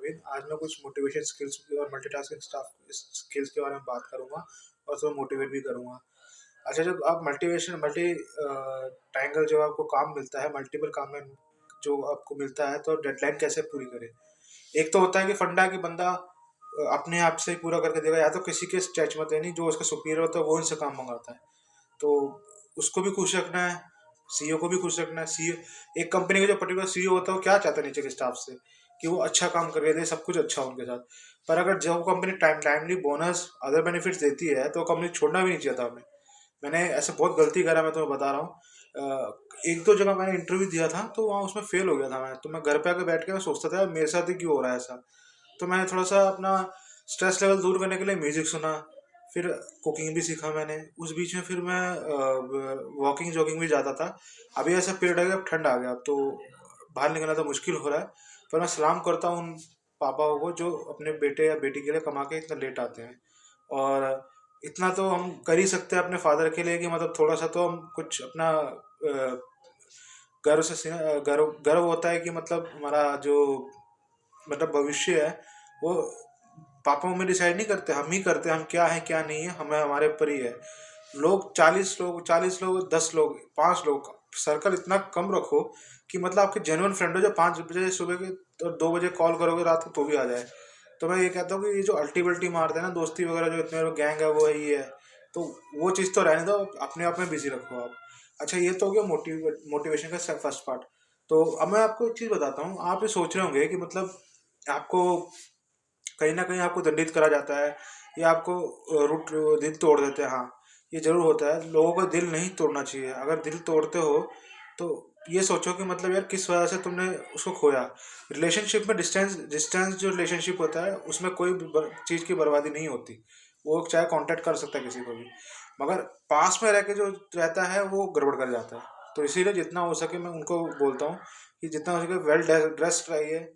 नवीन। आज मैं कुछ मोटिवेशन स्किल्स और मल्टीटास्किंग स्टाफ स्किल्स के बारे में बात करूँगा और तुम्हें मोटिवेट भी करूँगा। अच्छा, जब आप मल्टी ट्रायंगल जब आपको काम मिलता है, मल्टीपल काम में जो आपको मिलता है, तो डेडलाइन कैसे पूरी करें? एक तो होता है कि फंडा कि बंदा अपने आप से ही पूरा करके देगा, या तो किसी के स्ट्रेच में नहीं, जो उसका सुपीरियर होता है वो उनसे काम मंगाता है। तो उसको भी खुश रखना है, सीईओ को भी खुश रखना है। सीईओ, एक कंपनी का जो पर्टिकुलर सीईओ होता है वो क्या चाहता है नीचे के स्टाफ से, कि वो अच्छा काम करके दे, सब कुछ अच्छा हो उनके साथ। पर अगर जब company timely bonus other benefits देती है तो कंपनी छोड़ना भी नहीं चाहिए था हमें। मैंने ऐसे बहुत गलती करा, मैं तुम्हें बता रहा हूँ। एक दो जगह मैंने इंटरव्यू दिया था तो वहाँ उसमें फेल हो गया था मैं। तो मैं घर पे आके बैठ के मैं सोचता था मेरे साथ ही क्यों हो रहा है ऐसा। तो मैंने थोड़ा सा अपना स्ट्रेस लेवल दूर करने के लिए म्यूजिक सुना, फिर कुकिंग भी सीखा मैंने। उस बीच में फिर मैं वॉकिंग जॉगिंग भी जाता था। अभी ऐसा पीरियड आ गया, अब ठंड आ गया, अब तो बाहर निकलना तो मुश्किल हो रहा है। पर मैं सलाम करता हूँ उन पापाओं को जो अपने बेटे या बेटी के लिए कमा के इतना लेट आते हैं। और इतना तो हम कर ही सकते हैं अपने फादर के लिए, कि मतलब थोड़ा सा तो हम कुछ अपना गर्व गर्व होता है कि मतलब हमारा जो मतलब भविष्य है वो पापा मम्मी डिसाइड नहीं करते, हम ही करते हैं। हम क्या है क्या नहीं है, हमें हमारे ऊपर ही है। लोग 40 लोग 10 लोग 5 लोग, सर्कल इतना कम रखो कि मतलब आपके जेन्युइन फ्रेंड हो, जो 5 बजे सुबह के और 2 बजे कॉल करोगे रात को तो भी आ जाए। तो मैं ये कहता हूँ कि ये जो अल्टी मारते हैं ना दोस्ती वगैरह, जो इतने गैंग है वो ही है, तो वो चीज़ तो रहने दो, अपने आप में बिजी रखो आप। अच्छा, ये तो हो गया मोटिवेशन का फर्स्ट पार्ट। तो अब मैं आपको एक चीज़ बताता हूँ। आप ये सोच रहे होंगे कि मतलब आपको कहीं ना कहीं आपको दंडित करा जाता है, या आपको रूट दिल तोड़ देते हैं। हाँ, ये जरूर होता है। लोगों का दिल नहीं तोड़ना चाहिए। अगर दिल तोड़ते हो तो ये सोचो कि मतलब यार किस वजह से तुमने उसको खोया। रिलेशनशिप में डिस्टेंस डिस्टेंस जो रिलेशनशिप होता है उसमें कोई चीज़ की बर्बादी नहीं होती। वो चाहे कांटेक्ट कर सकता है किसी को भी, मगर पास में रह के जो रहता है वो गड़बड़ कर जाता है। तो इसीलिए जितना हो सके मैं उनको बोलता हूँ कि जितना हो सके वेल ड्रेस्ड रहिए,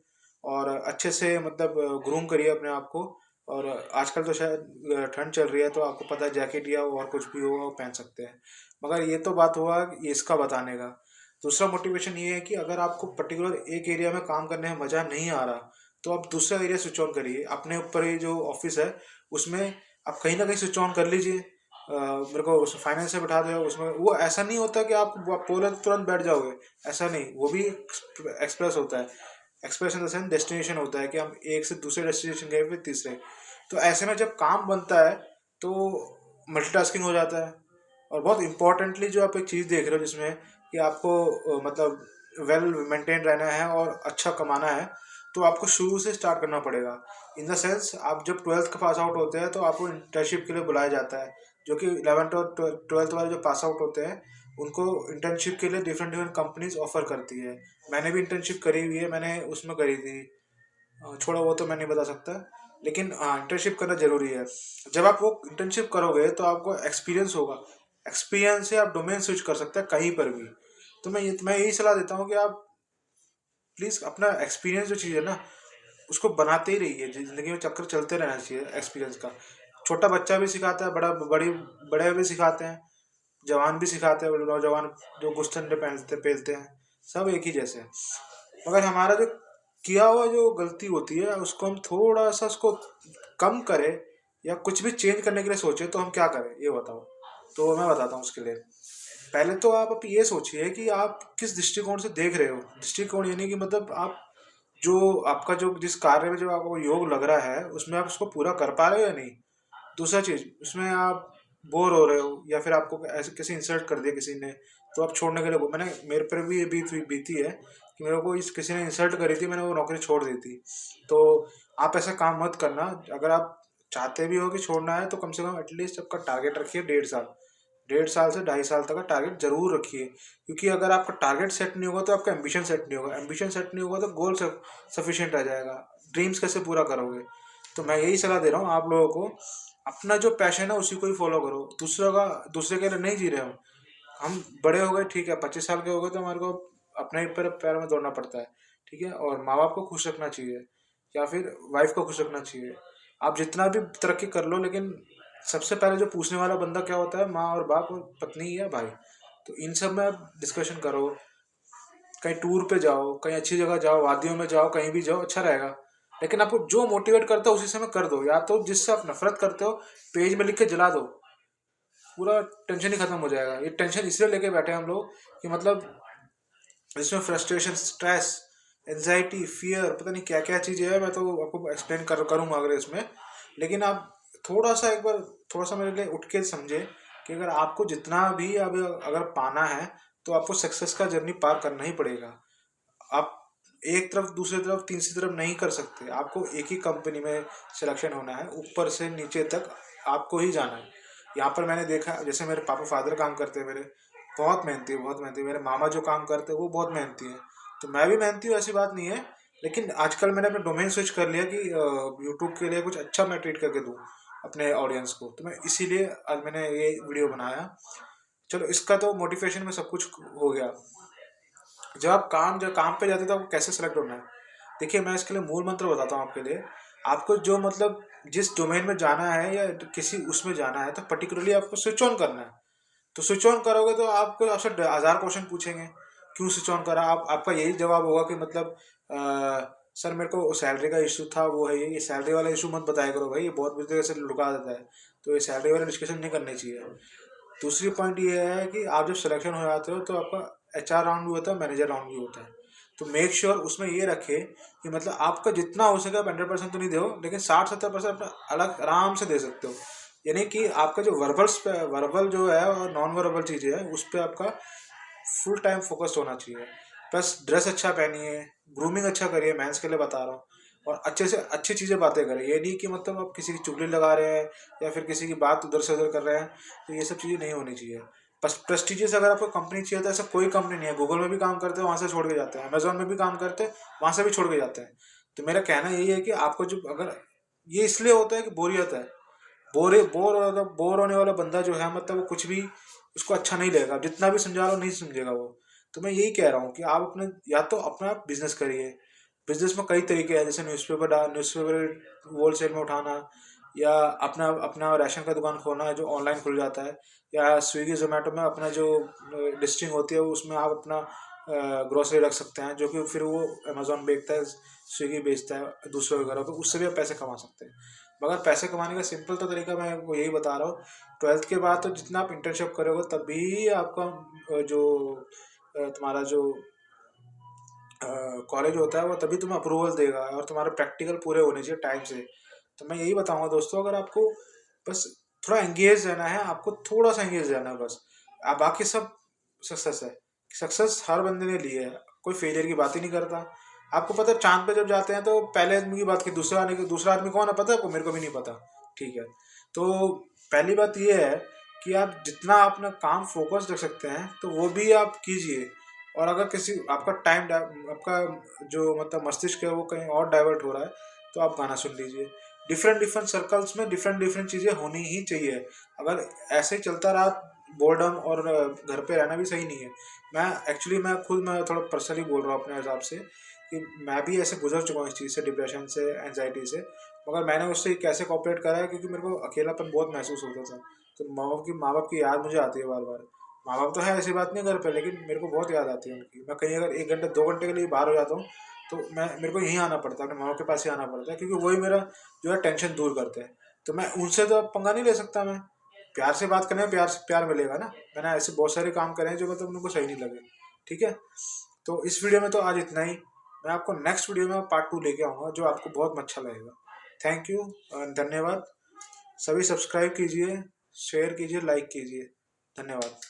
और अच्छे से मतलब ग्रूम करिए अपने आप को। और आजकल तो शायद ठंड चल रही है, तो आपको पता है जैकेट या और कुछ भी होगा वो पहन सकते हैं। मगर ये तो बात हुआ ये इसका बताने का। दूसरा मोटिवेशन ये है कि अगर आपको पर्टिकुलर एक एरिया में काम करने में मज़ा नहीं आ रहा, तो आप दूसरा एरिया स्विच ऑन करिए। अपने ऊपर ही जो ऑफिस है उसमें आप कहीं ना कहीं स्विच ऑन कर लीजिए। मेरे को फाइनेंस से बैठा दो उसमें। वो ऐसा नहीं होता कि आप बोले तो तुरंत बैठ जाओगे, ऐसा नहीं। वो भी एक्सप्रेस होता है। Express in the sense destination होता है कि हम एक से दूसरे डेस्टिनेशन गए फिर तीसरे। तो ऐसे में जब काम बनता है तो मल्टीटास्किंग हो जाता है। और बहुत इंपॉर्टेंटली जो आप एक चीज़ देख रहे हो जिसमें कि आपको मतलब वेल मेंटेन रहना है और अच्छा कमाना है, तो आपको शुरू से स्टार्ट करना पड़ेगा। इन द सेंस, आप जब 12th का पास आउट होते हैं तो आपको इंटर्नशिप के लिए बुलाया जाता है। जो कि 11th और 12th वाले जो पास आउट होते हैं उनको इंटर्नशिप के लिए डिफरेंट डिफरेंट कंपनीज ऑफर करती है। मैंने भी इंटर्नशिप करी हुई है, मैंने उसमें करी थी। छोड़ा वो तो मैं नहीं बता सकता, लेकिन हाँ, इंटर्नशिप करना जरूरी है। जब आप वो इंटर्नशिप करोगे तो आपको एक्सपीरियंस होगा। एक्सपीरियंस से आप डोमेन स्विच कर सकते हैं कहीं पर भी। तो मैं यही सलाह देता हूँ कि आप प्लीज़ अपना एक्सपीरियंस जो चीज़ है ना उसको बनाते ही रहिए। ज़िंदगी में चक्कर चलते रहना चाहिए एक्सपीरियंस का। छोटा बच्चा भी सिखाता है, बड़े भी सिखाते हैं, जवान भी सिखाते हैं, नौजवान जो गुस्तान पहनते पहनते हैं, सब एक ही जैसे हैं। मगर हमारा जो किया हुआ जो गलती होती है उसको हम थोड़ा सा उसको कम करें, या कुछ भी चेंज करने के लिए सोचे, तो हम क्या करें ये बताओ। तो मैं बताता हूँ उसके लिए। पहले तो आप अब ये सोचिए कि आप किस दृष्टिकोण से देख रहे हो। दृष्टिकोण यानी कि मतलब आप जो आपका जो जिस कार्य में जो आपको योग लग रहा है उसमें आप उसको पूरा कर पा रहे हो या नहीं। दूसरा चीज, उसमें आप बोर हो रहे हो, या फिर आपको ऐसे किसी इंसल्ट कर दिया किसी ने, तो आप छोड़ने के लिए मैंने मेरे पर भी ये बीती है कि मेरे को इस किसी ने इंसल्ट करी थी, मैंने वो नौकरी छोड़ दी थी। तो आप ऐसा काम मत करना। अगर आप चाहते भी हो कि छोड़ना है तो कम से कम एटलीस्ट आपका टारगेट रखिए 1.5 साल। 1.5 साल से 2.5 साल तक का टारगेट जरूर रखिए। क्योंकि अगर आपका टारगेट सेट नहीं होगा तो आपका एम्बिशन सेट नहीं होगा, एम्बिशन सेट नहीं होगा तो गोल सफिशिएंट रह जाएगा। ड्रीम्स कैसे पूरा करोगे। तो मैं यही सलाह दे रहा हूँ आप लोगों को, अपना जो पैशन है उसी को ही फॉलो करो। दूसरे के लिए नहीं जी रहे हो। हम बड़े हो गए, ठीक है, 25 साल के हो गए तो हमारे को अपने ही पैरों में दौड़ना पड़ता है। ठीक है, और माँ बाप को खुश रखना चाहिए, या फिर वाइफ को खुश रखना चाहिए। आप जितना भी तरक्की कर लो, लेकिन सबसे पहले जो पूछने वाला बंदा क्या होता है, माँ और बाप और पत्नी या भाई। तो इन सब में आप डिस्कशन करो, कहीं टूर पे जाओ, कहीं अच्छी जगह जाओ, वादियों में जाओ, कहीं भी जाओ, अच्छा रहेगा। लेकिन आपको जो मोटिवेट करता है उसी समय कर दो, या तो जिससे आप नफरत करते हो पेज में लिख के जला दो, पूरा टेंशन ही खत्म हो जाएगा। ये टेंशन इसलिए लेके बैठे हैं हम लोग कि मतलब इसमें फ्रस्ट्रेशन, स्ट्रेस, एंजाइटी, फियर, पता नहीं क्या क्या चीज़ें है, मैं तो आपको एक्सप्लेन करूँगा अगर इसमें। लेकिन आप थोड़ा सा एक बार थोड़ा सा मेरे लिए उठ के समझे कि अगर आपको जितना भी अब अगर पाना है तो आपको सक्सेस का जर्नी पार करना ही पड़ेगा। आप एक तरफ दूसरी तरफ तीसरी तरफ नहीं कर सकते, आपको एक ही कंपनी में सिलेक्शन होना है, ऊपर से नीचे तक आपको ही जाना है। यहाँ पर मैंने देखा, जैसे मेरे पापा फादर काम करते हैं मेरे, बहुत मेहनती है, बहुत मेहनती है। मेरे मामा जो काम करते हैं वो बहुत मेहनती है, तो मैं भी मेहनती हूँ, ऐसी बात नहीं है। लेकिन आजकल मैंने अपना डोमेन स्विच कर लिया कि यूट्यूब के लिए कुछ अच्छा मैं ट्रीट करके दूँ अपने ऑडियंस को, तो मैं इसीलिए आज मैंने ये वीडियो बनाया। चलो, इसका तो मोटिवेशन में सब कुछ हो गया। जब काम पे जाते हो तो आपको कैसे सेलेक्ट होना है, देखिए मैं इसके लिए मूल मंत्र बताता हूँ आपके लिए। आपको जो मतलब जिस डोमेन में जाना है या किसी उसमें जाना है तो पर्टिकुलरली आपको स्विच ऑन करना है। तो स्विच ऑन करोगे तो आपको आपसे 1000 क्वेश्चन पूछेंगे, क्यों स्विच ऑन करा आप, आपका यही जवाब होगा कि मतलब सर मेरे को सैलरी का इशू था, वो है ये सैलरी वाला इशू मत बताया करो भाई, ये बहुत बुरी तरह से लुका देता है, तो ये सैलरी वाला डिस्कशन नहीं करनी चाहिए। दूसरी पॉइंट ये है कि आप जब सिलेक्शन हो जाते हो तो आपका HR राउंड भी होता है, मैनेजर राउंड भी होता है। तो मेक श्योर उसमें ये रखे कि मतलब आपका जितना हो सके आप 100% तो नहीं दो, लेकिन 60-70% अपना अलग आराम से दे सकते हो। यानी कि आपका जो वर्बल जो है और नॉन वर्बल चीज़ें हैं उस पर आपका फुल टाइम फोकस होना चाहिए। प्लस ड्रेस अच्छा पहनिए, ग्रूमिंग अच्छा करिए, मेंस के लिए बता रहा हूँ। और अच्छे से अच्छी चीज़ें बातें करें, ये नहीं कि मतलब आप किसी की चुगली लगा रहे हैं या फिर किसी की बात उधर से उधर कर रहे हैं, तो ये सब चीज़ें नहीं होनी चाहिए। बस प्रेस्टिजियस अगर आपको कंपनी चाहिए तो ऐसा कोई कंपनी नहीं है, गूगल में भी काम करते हैं वहाँ से छोड़ के जाते हैं, अमेजोन में भी काम करते हैं वहाँ से भी छोड़ के जाते हैं। तो मेरा कहना यही है कि आपको जो अगर ये इसलिए होता है कि बोरियत है, बोर होने वाला बंदा जो है मतलब वो कुछ भी उसको अच्छा नहीं लगेगा, जितना भी समझा लो नहीं समझेगा वो। तो मैं यही कह रहा हूँ कि आप अपने या तो अपना बिजनेस करिए। बिजनेस में कई तरीके हैं, जैसे न्यूज़पेपर होलसेल में उठाना, या अपना अपना राशन का दुकान खोलना जो ऑनलाइन खुल जाता है, या स्विगी जोमेटो में अपना जो लिस्टिंग होती है उसमें आप अपना ग्रोसरी रख सकते हैं, जो कि फिर वो अमेजोन बेचता है, स्विगी बेचता है दूसरे वगैरह, तो उससे भी आप पैसे कमा सकते हैं। मगर पैसे कमाने का सिंपल तो तरीका मैं वो यही बता रहा हूँ, 12th के बाद तो जितना आप इंटर्नशिप करोगे तभी आपका जो तुम्हारा जो कॉलेज होता है वो तभी तुम्हें अप्रूवल देगा, और तुम्हारे प्रैक्टिकल पूरे होने चाहिए टाइम से। तो मैं यही बताऊंगा दोस्तों, अगर आपको बस थोड़ा एंगेज रहना है, आपको थोड़ा सा एंगेज रहना है बस, आप बाकी सब सक्सेस है। सक्सेस हर बंदे ने ली है, कोई फेलियर की बात ही नहीं करता। आपको पता है चांद पे जब जाते हैं तो पहले आदमी की बात की, दूसरा आदमी कौन है पता है आपको, मेरे को भी नहीं पता, ठीक है। तो पहली बात ये है कि आप जितना अपना काम फोकस रख सकते हैं तो वो भी आप कीजिए। और अगर किसी आपका आपका जो मतलब मस्तिष्क है वो कहीं और डाइवर्ट हो रहा है तो आप गाना सुन लीजिए। डिफरेंट डिफरेंट सर्कल्स में डिफरेंट डिफरेंट चीज़ें होनी ही चाहिए। अगर ऐसे ही चलता रहा बोर्डम और घर पे रहना भी सही नहीं है। मैं खुद मैं थोड़ा पर्सनली बोल रहा हूँ अपने हिसाब से कि मैं भी ऐसे गुजर चुका हूँ इस चीज़ से, डिप्रेशन से, एंजाइटी से। मगर मैंने उससे कैसे कॉपरेट करा है, क्योंकि मेरे को अकेलापन बहुत महसूस होता था। तो माँ बाप की याद मुझे आती है बार बार। माँ बाप तो है, ऐसी बात नहीं घर पे, लेकिन मेरे को बहुत याद आती है उनकी। मैं कहीं अगर 1 घंटे 2 घंटे के लिए बाहर हो जाता हूँ तो मेरे को यहीं आना पड़ता है, अपने माँ बाप के पास ही आना पड़ता है, क्योंकि वही मेरा जो है टेंशन दूर करते हैं। तो मैं उनसे तो अब पंगा नहीं ले सकता। मैं प्यार से बात करने में प्यार से प्यार मिलेगा ना। मैंने ऐसे बहुत सारे काम करे हैं जो मतलब उनको सही नहीं लगे, ठीक है। तो इस वीडियो में तो आज इतना ही। मैं आपको नेक्स्ट वीडियो में पार्ट 2 लेके आऊँगा जो आपको बहुत अच्छा लगेगा। थैंक यू, धन्यवाद। सभी सब्सक्राइब कीजिए, शेयर कीजिए, लाइक कीजिए। धन्यवाद।